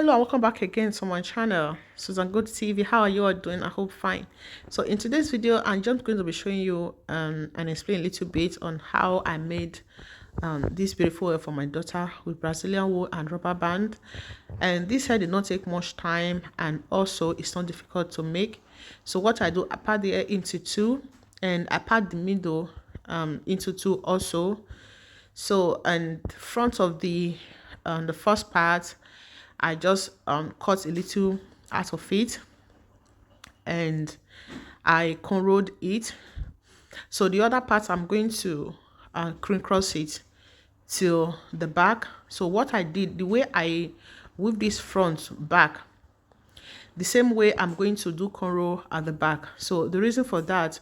Hello and welcome back again to my channel, Susan Good TV. How are you all doing? I hope fine. So in today's video, I'm just going to be showing you and explain a little bit on how I made this beautiful hair for my daughter with Brazilian wool and rubber band. And this hair did not take much time, and also it's not difficult to make. So what I do, I part the hair into two, and I part the middle into two also. So, and front of the first part, I just cut a little out of it and I cornrowed it. So the other part, I'm going to cream cross it till the back. So what I did, the way I weave this front back, the same way I'm going to do cornrow at the back. So the reason for that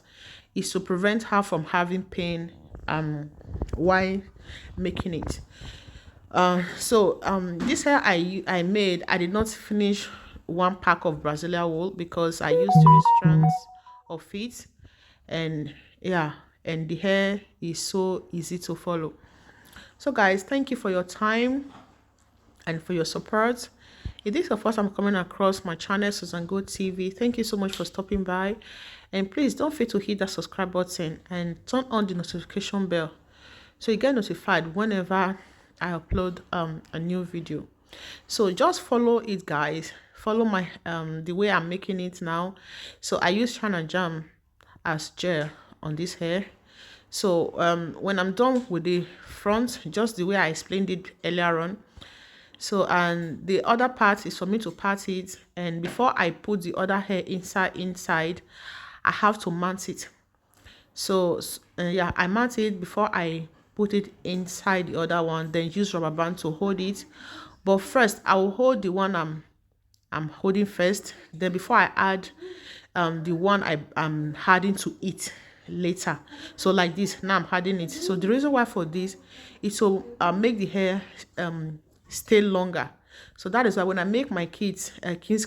is to prevent her from having pain while making it. This hair I made, I did not finish one pack of Brazilian wool because I used 3 strands of it, and yeah, and the hair is so easy to follow. So guys, thank you for your time and for your support. If this is the first time coming across my channel, Susan Good TV, thank you so much for stopping by, and please don't forget to hit that subscribe button and turn on the notification bell so you get notified whenever I upload a new video. So just follow it, guys. Follow my the way I'm making it now. So I use China Jam as gel on this hair. So when I'm done with the front, just the way I explained it earlier on, so and the other part is for me to part it, and before I put the other hair inside, I have to mount it. So yeah, I mount it before I put it inside the other one, then use rubber band to hold it. But first I will hold the one I'm holding first, then before I add the one I'm adding to it later. So like this, now I'm adding it. So the reason why for this is to make the hair stay longer. So that is why when I make my kids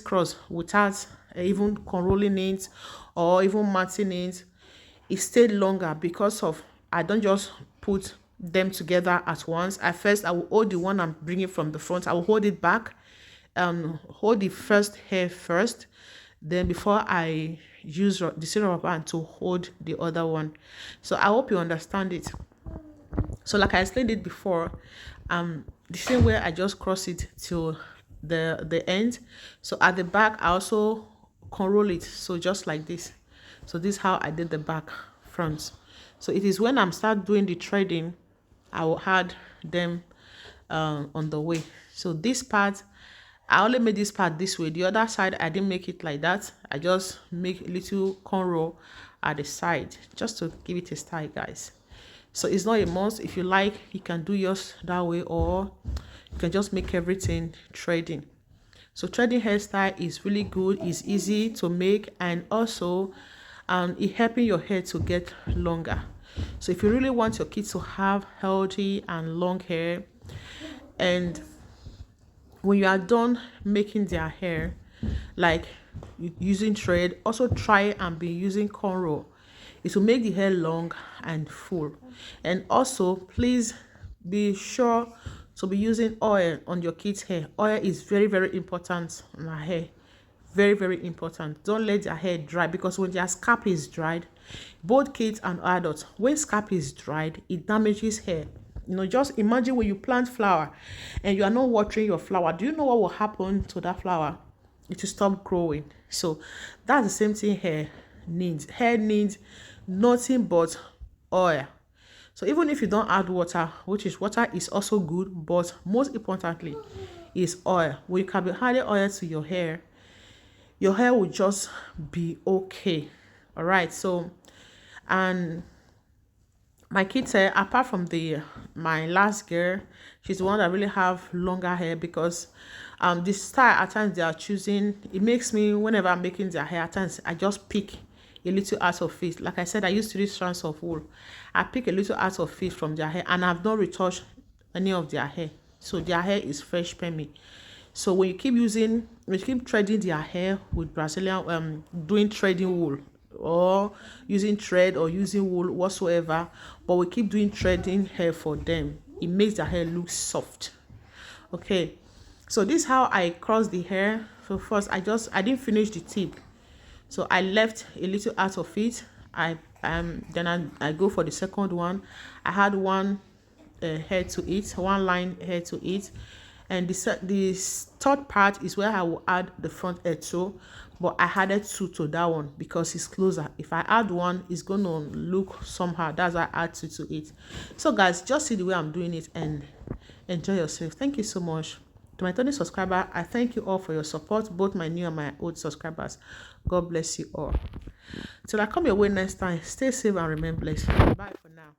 cross without even cornrolling it or even matting it, it stayed longer because of I don't just put them together at once. At first, I will hold the one I'm bringing from the front. I will hold it back, hold the first hair first. Then before I use the same rubber band to hold the other one. So I hope you understand it. So like I explained it before, the same way I just cross it till the end. So at the back, I also cornroll it. So just like this. So this is how I did the back front. So it is when I'm start doing the threading, I will add them on the way. So this part, I only made this part this way. The other side, I didn't make it like that. I just make a little cornrow at the side just to give it a style, guys. So it's not a must. If you like, you can do yours that way, or you can just make everything threading. So threading hairstyle is really good. It's easy to make, and also it helping your hair to get longer. So if you really want your kids to have healthy and long hair, and when you are done making their hair, like using thread, also try and be using cornrow. It will make the hair long and full. And also please be sure to be using oil on your kids' hair. Oil is very, very important on our hair. Very, very important. Don't let their hair dry, because when their scalp is dried, both kids and adults, when scalp is dried, it damages hair. You know, just imagine when you plant flower and you are not watering your flower. Do you know what will happen to that flower? It will stop growing. So that's the same thing hair needs. Hair needs nothing but oil. So even if you don't add water, which is water is also good, but most importantly is oil. When you can be adding oil to your hair will just be okay. All right. So, and my kids hair, apart from my last girl, she's the one that really have longer hair, because the style at times they are choosing, it makes me, whenever I'm making their hair, at times I just pick a little out of it. Like I said, I used 3 strands of wool. I pick a little out of it from their hair, and I've not retouched any of their hair. So their hair is fresh per me. So when you keep threading their hair with Brazilian, doing threading wool, or using thread or using wool whatsoever, but we keep doing threading hair for them, it makes their hair look soft. Okay, So this is how I cross the hair. So first I didn't finish the tip, so I left a little out of it. I go for the second one. I had one hair to it, one line hair to it, and the third part is where I will add the front hair too, but I added two to that one because it's closer. If I add one, it's gonna look somehow. That's why I add two to it. So guys, just see the way I'm doing it and enjoy yourself. Thank you so much. To my returning subscriber, I thank you all for your support, both my new and my old subscribers. God bless you all. Till I come your way next time, stay safe and remain blessed. Bye for now.